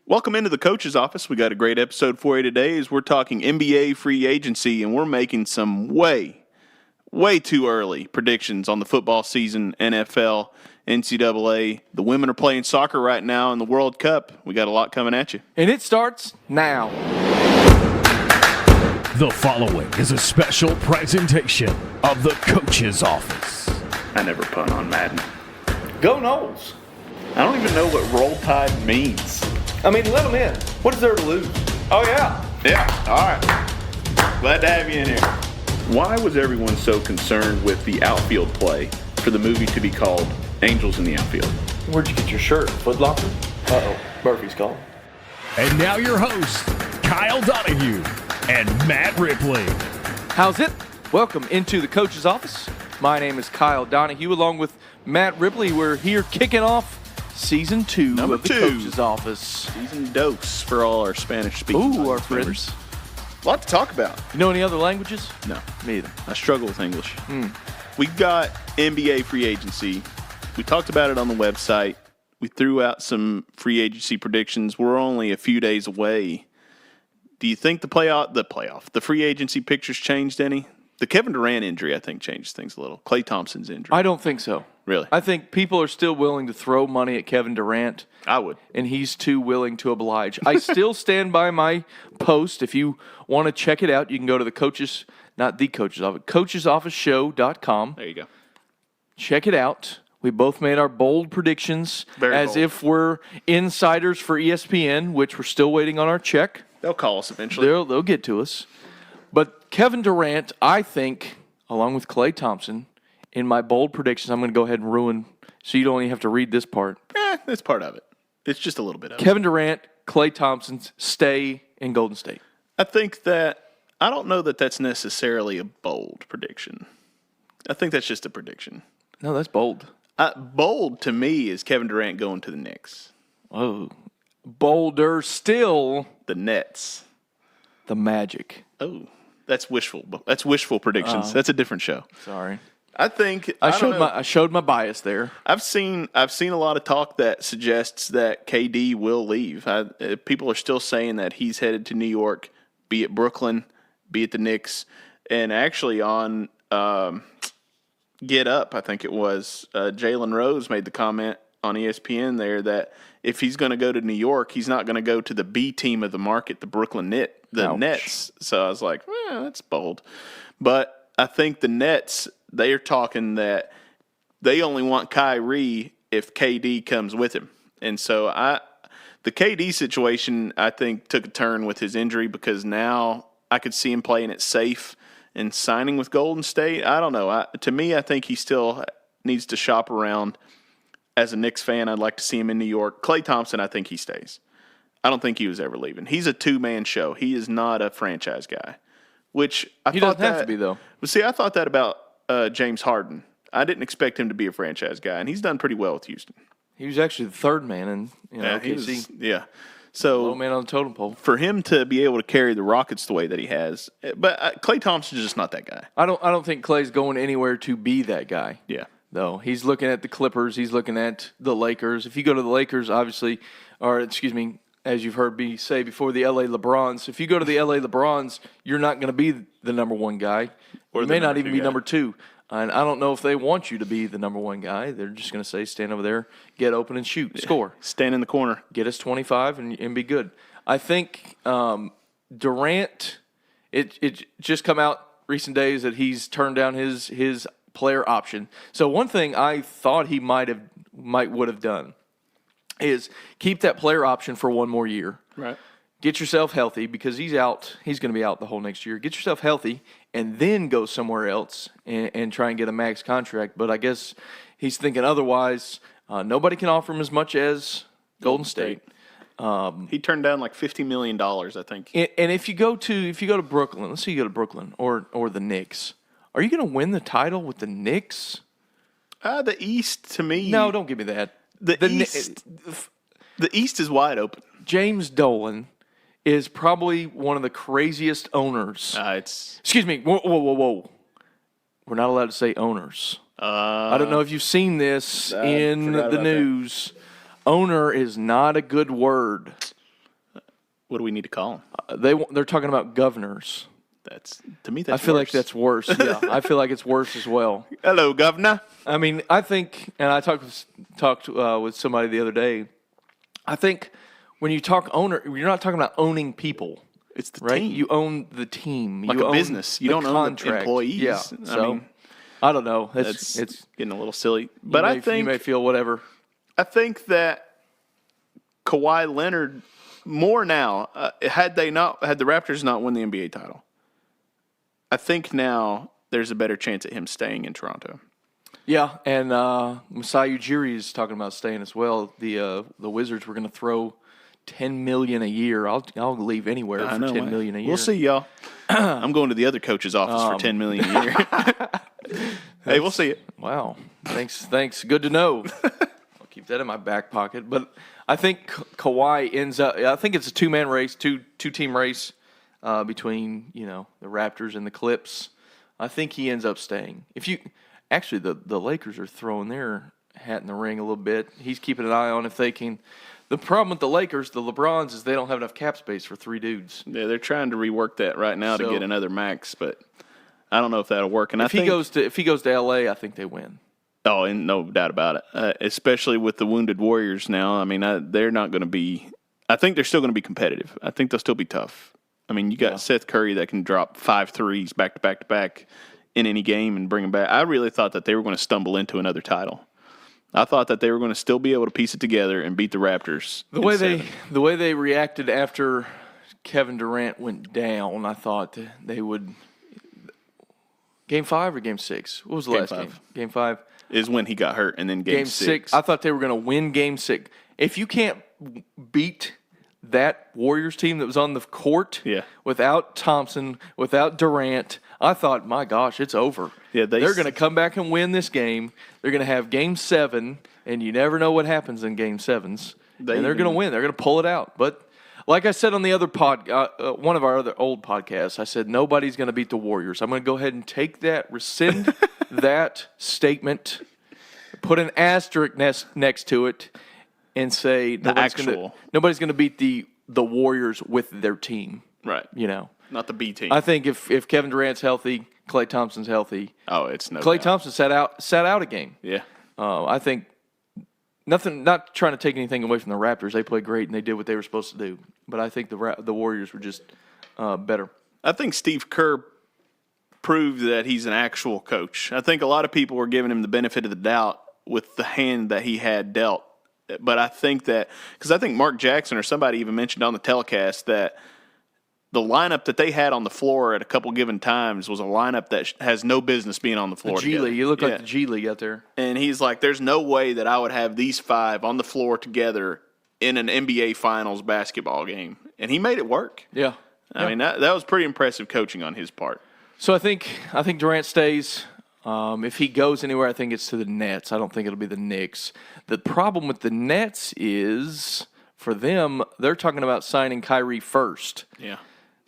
Welcome into the coach's office. We got a great episode for you today as we're talking NBA free agency, and we're making some way too early predictions on the football season, NFL, NCAA. The women are playing soccer right now in the World Cup. We got a lot coming at you. And it starts now. The following is a special presentation of the coach's office. I never punt on Madden. Go Noles. I don't even know what roll tide means. I mean, let them in. What is there to lose? Oh, yeah. Yeah, all right. Glad to have you in here. Why was everyone so concerned with the outfield play for the movie to be called Angels in the Outfield? Where'd you get your shirt? Foot Locker? Uh-oh. Murphy's calling. And now your hosts, Kyle Donahue and Matt Ripley. How's it? Welcome into the coach's office. My name is Kyle Donahue along with Matt Ripley. We're here kicking off Season 2 of the coach's office. Season dos for all our Spanish-speaking Ooh, our members. friends. A lot to talk about. You know any other languages? No. Me either. I struggle with English. We've got NBA free agency. We talked about it on the website. We threw out some free agency predictions. We're only a few days away. Do you think the free agency pictures changed any? The Kevin Durant injury, I think, changed things a little. Klay Thompson's injury. I don't think so. Really? I think people are still willing to throw money at Kevin Durant. I would. And he's too willing to oblige. I still stand by my post. If you want to check it out, you can go to the coaches, not the coaches office, coachesofficeshow.com. There you go. Check it out. We both made our bold predictions as bold. if we're insiders for ESPN, which we're still waiting on our check. They'll call us eventually. They'll get to us. But Kevin Durant, I think, along with Klay Thompson, in my bold predictions, I'm going to go ahead and ruin, so you don't even have to read this part. That's part of it. It's just a little bit of it. Kevin Durant, Klay Thompson stay in Golden State. I don't know that that's necessarily a bold prediction. I think that's just a prediction. No, that's bold. Bold to me is Kevin Durant going to the Knicks. Oh, bolder still, The Nets. the Magic. Oh, that's wishful. That's wishful predictions. That's a different show. Sorry, I showed my bias there. I've seen a lot of talk that suggests that KD will leave. People are still saying that he's headed to New York, be it Brooklyn, be it the Knicks, and actually on Get Up, I think it was Jalen Rose made the comment on ESPN there that if he's going to go to New York, he's not going to go to the B team of the market, the Brooklyn Nets. So I was like, that's bold. But I think the Nets, they are talking that they only want Kyrie if KD comes with him. And so the KD situation, I think, took a turn with his injury because now I could see him playing it safe and signing with Golden State. I don't know. To me, I think he still needs to shop around. As a Knicks fan, I'd like to see him in New York. Klay Thompson, I think he stays. I don't think he was ever leaving. He's a two-man show. He is not a franchise guy, which He doesn't have to be, though. But see, I thought that about James Harden. I didn't expect him to be a franchise guy, and he's done pretty well with Houston. He was actually the third man in OKC. So Low man on the totem pole. for him to be able to carry the Rockets the way that he has, but Klay Thompson's just not that guy. I don't think Klay's going anywhere to be that guy. Yeah. Though he's looking at the Clippers, he's looking at the Lakers. If you go to the Lakers, obviously, as you've heard me say before, the LA LeBrons. If you go to the LA LeBrons, you're not going to be the number one guy. Or you may not even be number two. And I don't know if they want you to be the number one guy. They're just going to say, stand over there, get open and shoot, score. Stand in the corner. Get us 25 and be good. I think Durant, it just come out recent days that he's turned down his player option. So one thing I thought he would have done is keep that player option for one more year. Right. Get yourself healthy because he's out. He's going to be out the whole next year. Get yourself healthy and then go somewhere else and try and get a max contract. But I guess he's thinking otherwise. Nobody can offer him as much as Golden State. He turned down like $50 million, I think. And if you go to Brooklyn, let's say you go to Brooklyn or the Knicks, are you going to win the title with the Knicks? The East, to me. No, don't give me that. The East is wide open. James Dolan is probably one of the craziest owners. Excuse me. Whoa. We're not allowed to say owners. I don't know if you've seen this in the news. Owner is not a good word. What do we need to call them? They're talking about governors. To me, that's I feel worse. like that's worse. Yeah, I feel like it's worse as well. Hello, Governor. I mean, I think, and I talked with somebody the other day. I think when you talk owner, you're not talking about owning people. It's the right? team. You own the team. Like you a own business. You the don't contract. own the employees. Yeah. So, I don't know. It's getting a little silly. But I think you may feel whatever. I think that Kawhi Leonard more now. Had the Raptors not won the NBA title, I think now there's a better chance at him staying in Toronto. Yeah, and Masai Ujiri is talking about staying as well. The Wizards were going to throw $10 million a year. I'll leave anywhere for $10 million a year. We'll see, y'all. I'm going to the other coach's office for $10 million a year. Hey, we'll see it. Wow. Thanks. Good to know. I'll keep that in my back pocket. But I think Kawhi ends up. I think it's a two-man race, two-team race between the Raptors and the Clips. I think he ends up staying. Actually, the Lakers are throwing their hat in the ring a little bit. He's keeping an eye on if they can. The problem with the Lakers, the LeBrons, is they don't have enough cap space for 3 dudes. Yeah, they're trying to rework that right now to get another max, but I don't know if that'll work. And if he goes to LA, I think they win. Oh, and no doubt about it. Especially with the Wounded Warriors now. I mean, they're not going to be. I think they're still going to be competitive. I think they'll still be tough. I mean, you got Seth Curry that can drop 5 threes back to back to back in any game and bring them back. I really thought that they were going to stumble into another title. I thought that they were going to still be able to piece it together and beat the Raptors. The way they reacted after Kevin Durant went down, I thought they would. Game 5 or Game 6? What was the last game? Game 5 is when he got hurt, and then Game 6. I thought they were going to win Game 6. If you can't beat that Warriors team that was on the court without Thompson, without Durant, I thought, my gosh, it's over. Yeah, they're going to come back and win this game. They're going to have Game 7, and you never know what happens in Game 7s. And they're going to win. They're going to pull it out. But like I said on the other one of our other old podcasts, I said nobody's going to beat the Warriors. I'm going to go ahead and take that, rescind that statement, put an asterisk next to it, and say nobody's going to beat the Warriors with their team. Right. Not the B team. I think if Kevin Durant's healthy, Klay Thompson's healthy. Oh, it's no. Klay Thompson sat out a game. Yeah. I think nothing. Not trying to take anything away from the Raptors. They played great and they did what they were supposed to do. But I think the Warriors were just better. I think Steve Kerr proved that he's an actual coach. I think a lot of people were giving him the benefit of the doubt with the hand that he had dealt. But I think that because I think Mark Jackson or somebody even mentioned on the telecast that the lineup that they had on the floor at a couple given times was a lineup that has no business being on the floor. The G League. You look like the G League out there. And he's like, there's no way that I would have these 5 on the floor together in an NBA Finals basketball game. And he made it work. Yeah. I mean, that was pretty impressive coaching on his part. So I think Durant stays. If he goes anywhere, I think it's to the Nets. I don't think it'll be the Knicks. The problem with the Nets is, for them, they're talking about signing Kyrie first. Yeah.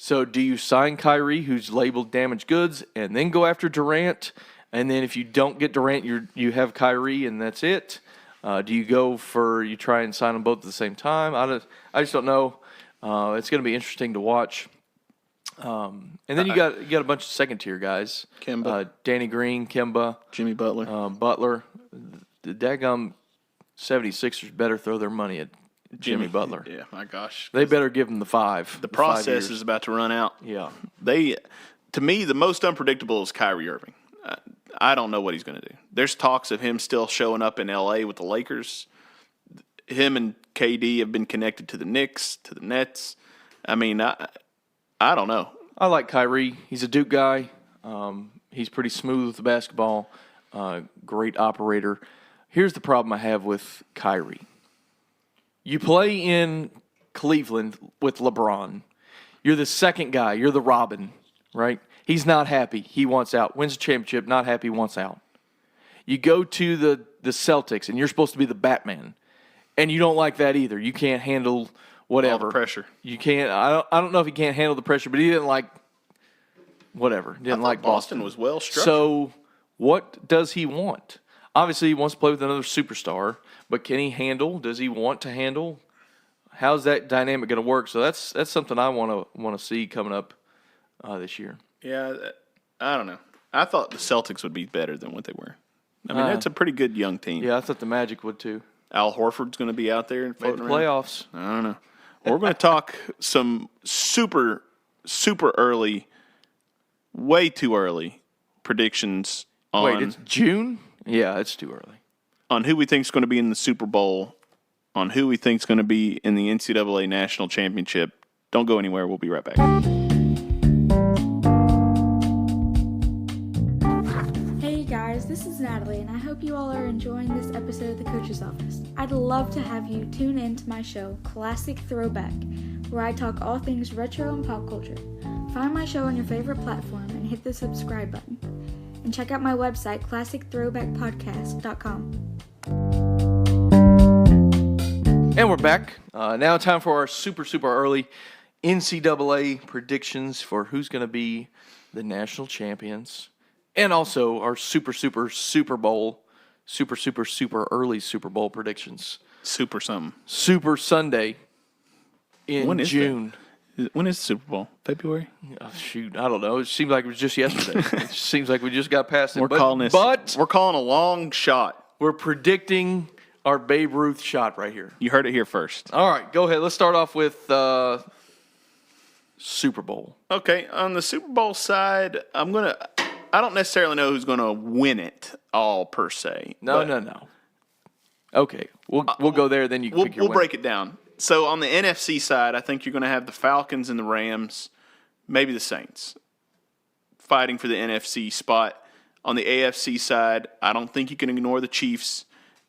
So do you sign Kyrie, who's labeled damaged goods, and then go after Durant? And then if you don't get Durant, you have Kyrie, and that's it? Do you try and sign them both at the same time? I just don't know. It's going to be interesting to watch. And then you got a bunch of second-tier guys. Kemba. Danny Green, Kemba. Jimmy Butler. Butler. The daggum 76ers better throw their money at Jimmy Butler. Yeah, my gosh. They better give him the 5. The process is about to run out. Yeah. To me, the most unpredictable is Kyrie Irving. I don't know what he's going to do. There's talks of him still showing up in L.A. with the Lakers. Him and KD have been connected to the Knicks, to the Nets. I mean, I don't know. I like Kyrie. He's a Duke guy. He's pretty smooth with the basketball. Great operator. Here's the problem I have with Kyrie. You play in Cleveland with LeBron. You're the second guy. You're the Robin, right? He's not happy. He wants out. Wins a championship, not happy, wants out. You go to the Celtics, and you're supposed to be the Batman. And you don't like that either. You can't handle whatever. All the pressure. You can't. I don't know if he can't handle the pressure, but he didn't like whatever. Didn't like Boston was well structured. So what does he want? Obviously, he wants to play with another superstar, but can he handle? Does he want to handle how's that dynamic going to work? So that's something I want to see coming up this year. Yeah, I don't know. I thought the Celtics would be better than what they were. I mean, that's a pretty good young team. Yeah, I thought the Magic would too. Al Horford's going to be out there and Made the floating around. playoffs. I don't know. We're going to talk some super early, way too early predictions on Wait, it's June? Yeah, it's too early. on who we think is going to be in the Super Bowl, on who we think is going to be in the NCAA National Championship. Don't go anywhere. We'll be right back. Hey guys, this is Natalie, and I hope you all are enjoying this episode of The Coach's Office. I'd love to have you tune in to my show, Classic Throwback, where I talk all things retro and pop culture. Find my show on your favorite platform and hit the subscribe button. And check out my website, classicthrowbackpodcast.com. And we're back. Now time for our super early NCAA predictions for who's going to be the national champions. And also our super Bowl, super early Super Bowl predictions. Super something. Super Sunday in When is June. When is the Super Bowl? February? Oh, shoot, I don't know. It seems like it was just yesterday. It seems like we just got past it. We're calling a long shot. We're predicting our Babe Ruth shot right here. You heard it here first. All right, go ahead. Let's start off with Super Bowl. Okay, on the Super Bowl side, I don't necessarily know who's going to win it all per se. No. Okay, we'll go there. Then you can pick your We'll break it down. So on the NFC side, I think you're going to have the Falcons and the Rams, maybe the Saints, fighting for the NFC spot. On the AFC side, I don't think you can ignore the Chiefs,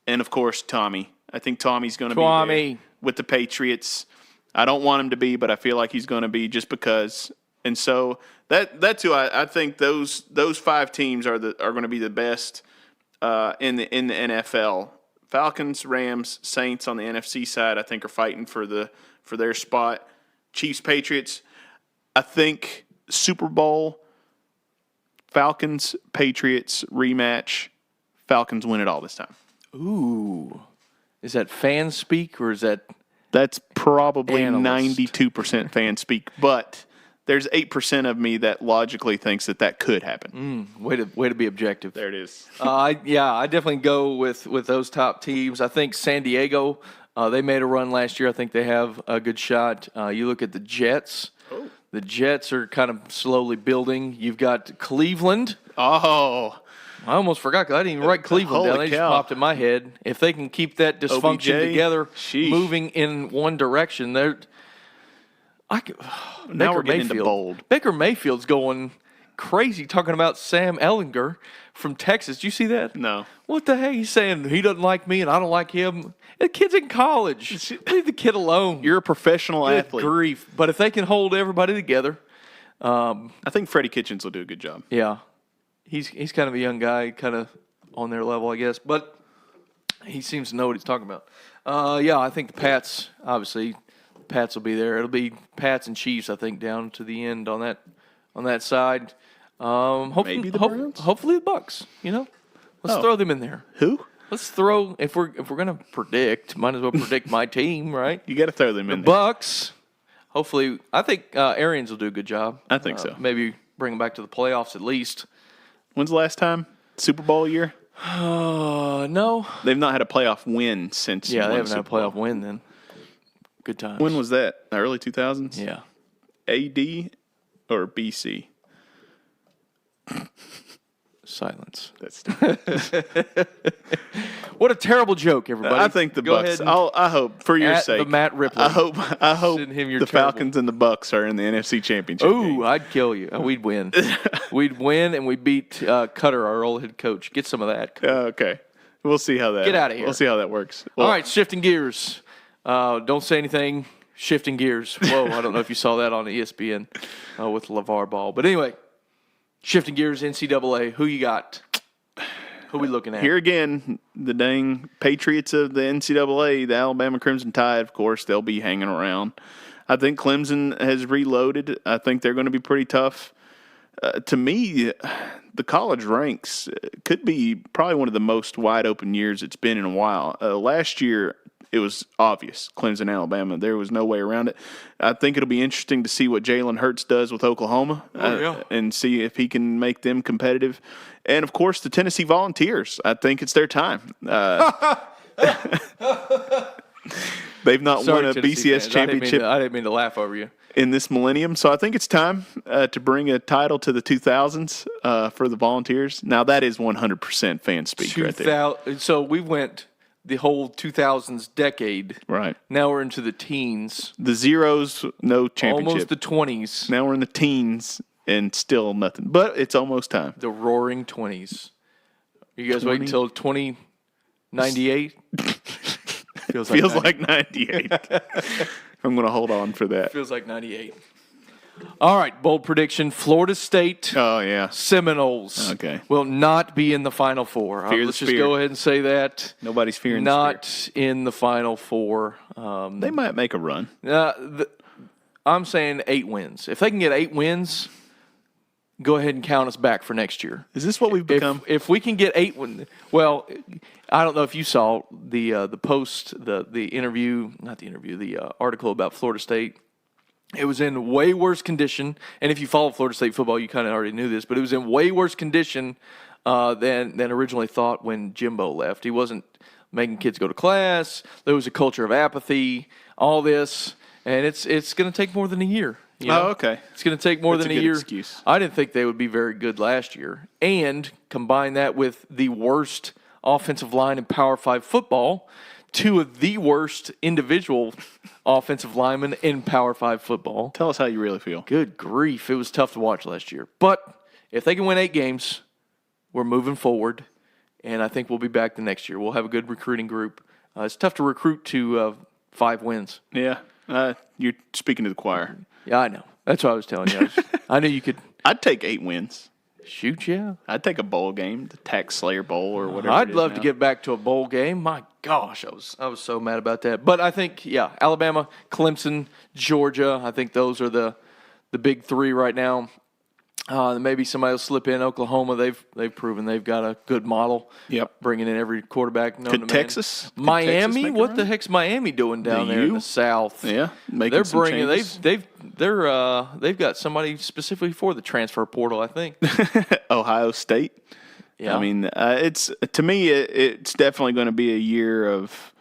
and of course Tommy. I think Tommy's going to be there with the Patriots. I don't want him to be, but I feel like he's going to be just because. And so that's who I think those 5 teams are going to be the best in the NFL. Falcons, Rams, Saints on the NFC side, I think are fighting for their spot. Chiefs, Patriots. I think Super Bowl, Falcons, Patriots rematch. Falcons win it all this time. Ooh, is that fan speak or is that? That's probably Analyst. 92% fan speak, but there's 8% of me that logically thinks that could happen. Way to be objective. There it is. I definitely go with those top teams. I think San Diego, they made a run last year. I think they have a good shot. You look at the Jets. Oh. The Jets are kind of slowly building. You've got Cleveland. Oh, I almost forgot because I didn't even write Cleveland down. Holy They just cow. popped in my head. If they can keep that dysfunction OBJ? together, Sheesh. moving in one direction, now we're getting into bold. Baker Mayfield's going crazy talking about Sam Ehlinger from Texas. Do you see that? No. What the heck? He's saying he doesn't like me and I don't like him. The kid's in college. Leave the kid alone. You're a professional Good athlete. grief. But if they can hold everybody together, I think Freddie Kitchens will do a good job. yeah. He's kind of a young guy, kind of on their level, I guess. But he seems to know what he's talking about. I think the Pats, obviously, Pats will be there. It'll be Pats and Chiefs, I think, down to the end on that side. Hopefully, Maybe the Browns? hopefully the Bucks. Let's throw them in there. Who? Let's throw if we're gonna predict, might as well predict my team, right? You got to throw them in there. Bucks. Hopefully, I think Arians will do a good job. I think so. Maybe bring them back to the playoffs at least. When's the last time? Super Bowl year? No. They've not had a playoff win since. Yeah, you they won haven't had a Super Bowl. playoff win then. Good times. When was that? The early 2000s? Yeah. AD or BC? Silence. That's stupid. What a terrible joke, everybody. I think the Go Bucks. ahead and I hope for your at sake. the Matt Ripley. I hope Send him your the terrible- Falcons and the Bucks are in the NFC Championship. game. Ooh, I'd kill you. We'd win. We'd win, and we beat Cutter, our old head coach. Get some of that. Okay. We'll see how that. Get outta here. We'll see how that works. All right, shifting gears. Don't say anything. Shifting gears. Whoa, I don't know if you saw that on ESPN with LeVar Ball. But anyway, shifting gears, NCAA. Who you got? Who we looking at? Here again, the dang Patriots of the NCAA, the Alabama Crimson Tide, of course, they'll be hanging around. I think Clemson has reloaded. I think they're going to be pretty tough. To me, the college ranks could be probably one of the most wide open years it's been in a while. Last year, it was obvious. Clemson, Alabama. There was no way around it. I think it'll be interesting to see what Jalen Hurts does with Oklahoma and see if he can make them competitive. And, of course, the Tennessee Volunteers. I think it's their time. They've not won a Tennessee BCS fans. championship I didn't mean to laugh over you. in this millennium. So I think it's time to bring a title to the 2000s for the Volunteers. Now, that is 100% fan speak right there. So we went the whole 2000s decade. Right. Now we're into the teens. The zeros, no championship. Almost the 20s. Now we're in the teens and still nothing. But it's almost time. The roaring 20s. You guys wait until 2098? Feels like 98. I'm going to hold on for that. Feels like 98. All right, bold prediction. Florida State Oh, yeah. Seminoles will not be in the Final Four. Let's just go ahead and say that. Nobody's fearing Not in the Final Four. They might make a run. I'm saying 8 wins. If they can get 8 wins, go ahead and count us back for next year. Is this what we've become? If we can get 8 wins, well, I don't know if you saw the post, the interview, not the interview, the article about Florida State. It was in way worse condition, and if you follow Florida State football, you kind of already knew this, but it was in way worse condition than originally thought when Jimbo left. He wasn't making kids go to class. There was a culture of apathy, all this, and it's going to take more than a year. You know? Oh, okay. It's going to take more That's than a a good year. excuse. I didn't think they would be very good last year, and combine that with the worst offensive line in Power 5 football, 2 of the worst individual offensive linemen in Power 5 football. Tell us how you really feel. Good grief. It was tough to watch last year. But if they can win 8 games, we're moving forward, and I think we'll be back the next year. We'll have a good recruiting group. It's tough to recruit to 5 wins. Yeah. You're speaking to the choir. Yeah, I know. That's what I was telling you. I knew you could. I'd take 8 wins. Shoot, yeah. I'd take a bowl game, the Tax Slayer Bowl or whatever. I'd love to get back to a bowl game. My gosh, I was so mad about that. But I think, yeah, Alabama, Clemson, Georgia, I think those are the big 3 right now. Maybe somebody will slip in. Oklahoma, they've proven they've got a good model. Yep. Bringing in every quarterback known to man. Texas? Could Miami? Texas make a What run? the heck's Miami doing down there in the South? Yeah, making They're some bringing. changes. They've got somebody specifically for the transfer portal, I think. Ohio State. Yeah. I mean, it's to me, it's definitely going to be a year of.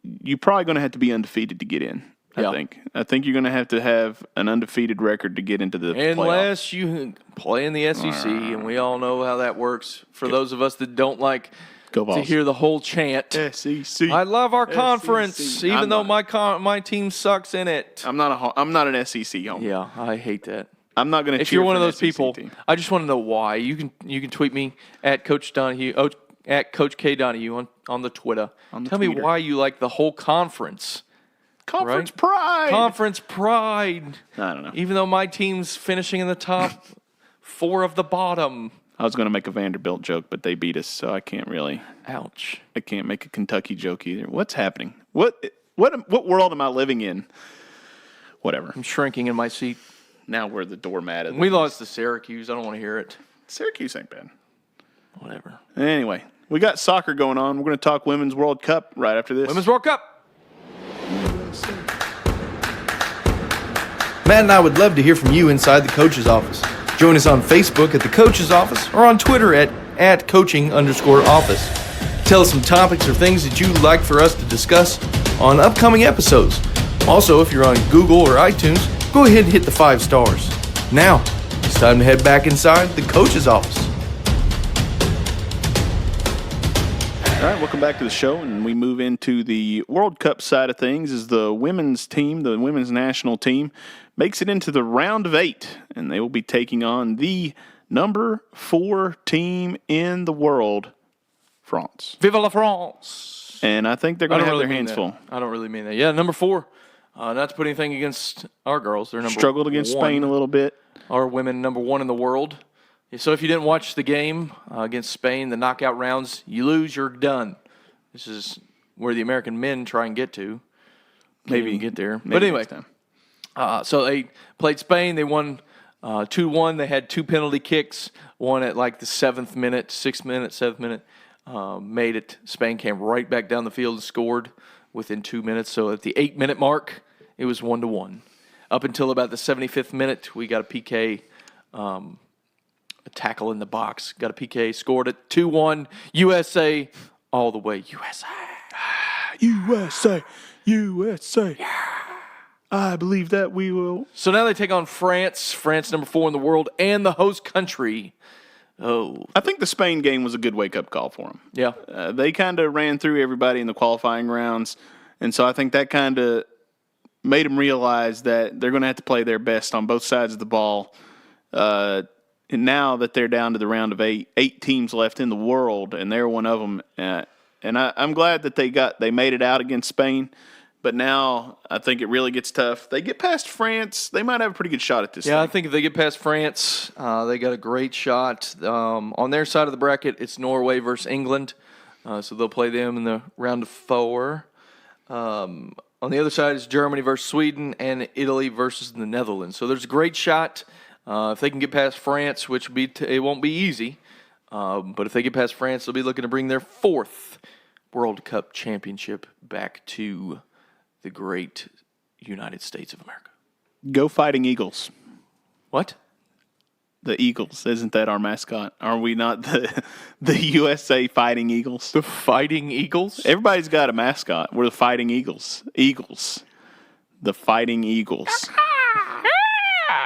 You're probably going to have to be undefeated to get in. Yeah. I think you're going to have an undefeated record to get into the playoffs. Unless you play in the SEC, and we all know how that works. For those of us that don't like Go to Vols. hear the whole chant, SEC. I love our conference, SEC. even I'm though not. my team sucks in it. I'm not an SEC home. Yeah, I hate that. I'm not going to. If you're one of those SEC people, team. I just want to know why. You can tweet me at Coach Donahue, at Coach K Donahue on the Twitter. Tell me why you like the whole conference. Conference right? pride. Conference pride. I don't know. Even though my team's finishing in the top 4 of the bottom. I was going to make a Vanderbilt joke, but they beat us, so I can't really. Ouch. I can't make a Kentucky joke either. What's happening? What world am I living in? Whatever. I'm shrinking in my seat. Now we're the doormat. Of We lost to Syracuse. I don't want to hear it. Syracuse ain't bad. Whatever. Anyway, we got soccer going on. We're going to talk Women's World Cup right after this. Women's World Cup. Matt and I would love to hear from you inside the coach's office. Join us on Facebook at the coach's office or on Twitter at @coaching_office. Tell us some topics or things that you'd like for us to discuss on upcoming episodes. Also, if you're on Google or iTunes, go ahead and hit the 5 stars. Now, it's time to head back inside the coach's office. All right, welcome back to the show, and we move into the World Cup side of things as the women's team, the women's national team, makes it into the round of 8, and they will be taking on the number 4 team in the world, France. Vive la France. And I think they're going to have their hands that. full. I don't really mean that. Yeah, number 4. Not to put anything against our girls. They're number Struggled against 1. Spain a little bit. Our women number 1 in the world. So if you didn't watch the game against Spain, the knockout rounds, you lose, you're done. This is where the American men try and get to. Maybe you can get there. But anyway, next time. so they played Spain. They won 2-1. They had 2 penalty kicks. One at like the 7th minute, 6th minute, 7th minute. Made it. Spain came right back down the field and scored. within 2 minutes. So at the 8-minute mark, it was 1-1. Up until about the 75th minute, we got a PK, a tackle in the box. Got a PK, scored it 2-1. USA all the way. USA. USA. USA. Yeah. I believe that we will. So now they take on France. France, number 4 in the world, and the host country. Oh. I think the Spain game was a good wake-up call for them. Yeah. They kind of ran through everybody in the qualifying rounds, and so I think that kind of made them realize that they're going to have to play their best on both sides of the ball. And now that they're down to the round of 8 teams left in the world, and they're one of them. And I'm glad that they made it out against Spain. But now I think it really gets tough. They get past France, they might have a pretty good shot at this. Yeah, thing. I think if they get past France, they got a great shot. On their side of the bracket, it's Norway versus England. So they'll play them in the round of 4. On the other side is Germany versus Sweden and Italy versus the Netherlands. So there's a great shot. If they can get past France, which it won't be easy, but if they get past France, they'll be looking to bring their 4th World Cup championship back to the great United States of America. Go Fighting Eagles. What? The Eagles. Isn't that our mascot? Are we not the USA Fighting Eagles? The Fighting Eagles? Everybody's got a mascot. We're the Fighting Eagles. Eagles. The Fighting Eagles.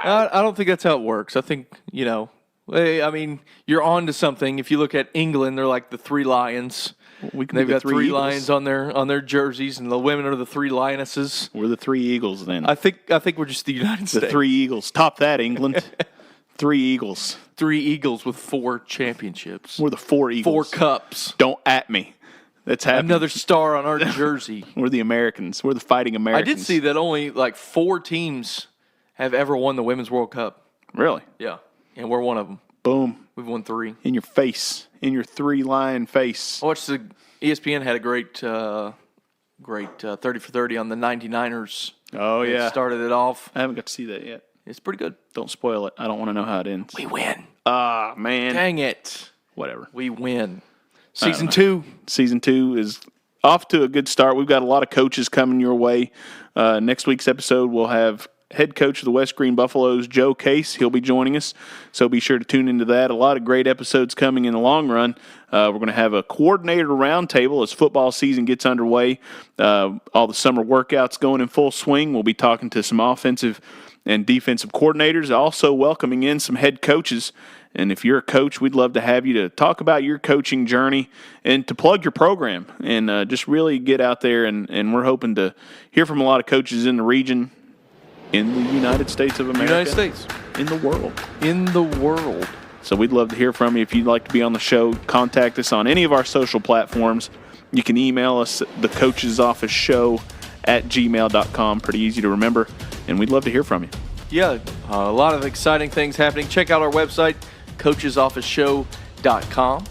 I don't think that's how it works. I think, I mean, you're on to something. If you look at England, they're like the 3 lions. They've got 3 Eagles. lions on their jerseys, and the women are the 3 lionesses. We're the 3 Eagles then. I think we're just the United States. The 3 Eagles. Top that, England. 3 Eagles. 3 Eagles with 4 championships. We're the 4 Eagles. 4 cups. Don't at me. That's happening. Another star on our jersey. We're the Americans. We're the Fighting Americans. I did see that only like 4 teams have ever won the Women's World Cup. Really? Yeah, and we're one of them. Boom. We've won 3. In your face. In your 3-lion face. I watched ESPN had a great 30 for 30 on the 99ers. Oh, It yeah. started it off. I haven't got to see that yet. It's pretty good. Don't spoil it. I don't want to know how it ends. We win. Ah, man. Dang it. Whatever. We win. Season 2. Season 2 is off to a good start. We've got a lot of coaches coming your way. Next week's episode, we'll have head coach of the West Green Buffaloes, Joe Case. He'll be joining us, so be sure to tune into that. A lot of great episodes coming in the long run. We're going to have a coordinator roundtable as football season gets underway. All the summer workouts going in full swing. We'll be talking to some offensive and defensive coordinators, also welcoming in some head coaches. And if you're a coach, we'd love to have you to talk about your coaching journey and to plug your program and just really get out there. And we're hoping to hear from a lot of coaches in the region, in the United States of America. United States. In the world. In the world. So we'd love to hear from you. If you'd like to be on the show, contact us on any of our social platforms. You can email us at thecoachesofficeshow@gmail.com. Pretty easy to remember. And we'd love to hear from you. Yeah, a lot of exciting things happening. Check out our website, coachesofficeshow.com.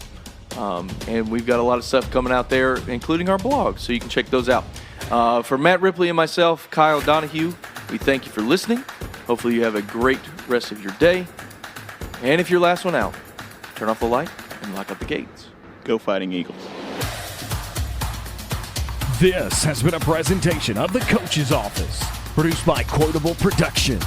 And we've got a lot of stuff coming out there, including our blog, so you can check those out. For Matt Ripley and myself, Kyle Donahue, we thank you for listening. Hopefully you have a great rest of your day. And if you're last one out, turn off the light and lock up the gates. Go Fighting Eagles. This has been a presentation of the Coach's Office, produced by Quotable Productions.